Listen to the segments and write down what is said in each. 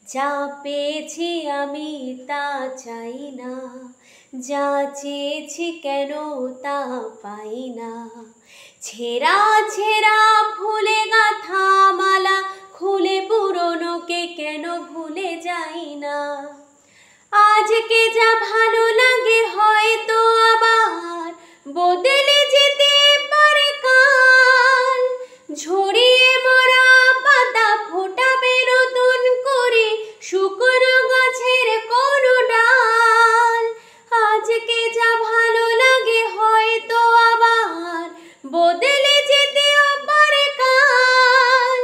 যা পেয়েছি আমি তা চাই না, যা চেয়েছি কেন তা পাই না। ছেঁড়া ছেঁড়া ফুলে গাঁথা মালা খুলে পুরনোকে কেন ভুলে যাই না। আজকে যা ভালো লাগে হয়তো আবার বদলে যেতে পারে কাল। ঝরিয়ে মরা পাতা ফোটাবে নতুন করে শুকনো গাছের কোন ডাল। আজকে যা ভালো লাগে হয়তো আবার বদলে যেতেও পারে কাল।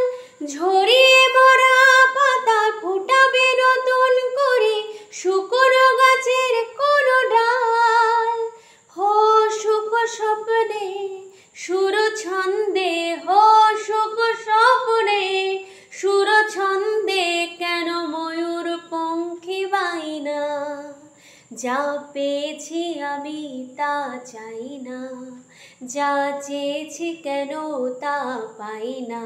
ঝরিয়ে মরা পাতা ফোটাবে নতুন করে শুকনো গাছের কোন ডাল। হো সুখ স্বপ্নে সুর ছন্দে, হো সুখ স্বপ্নে সুর ছন্দে কেন ময়ূর পঙ্খী বাইনা। যা পেয়েছি আমি তা চাই না, যা চেয়েছি কেন তা পাই না।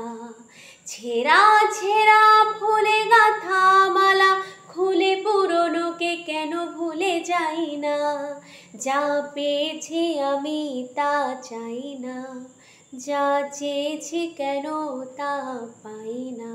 ছেঁড়া ছেঁড়া ফুলে গাঁথা মালা খুলে পুরনোকে কেন ভুলে যাই না। যা পেয়েছি আমি তা চাই না, যা চেয়েছি কেন তা পাই না।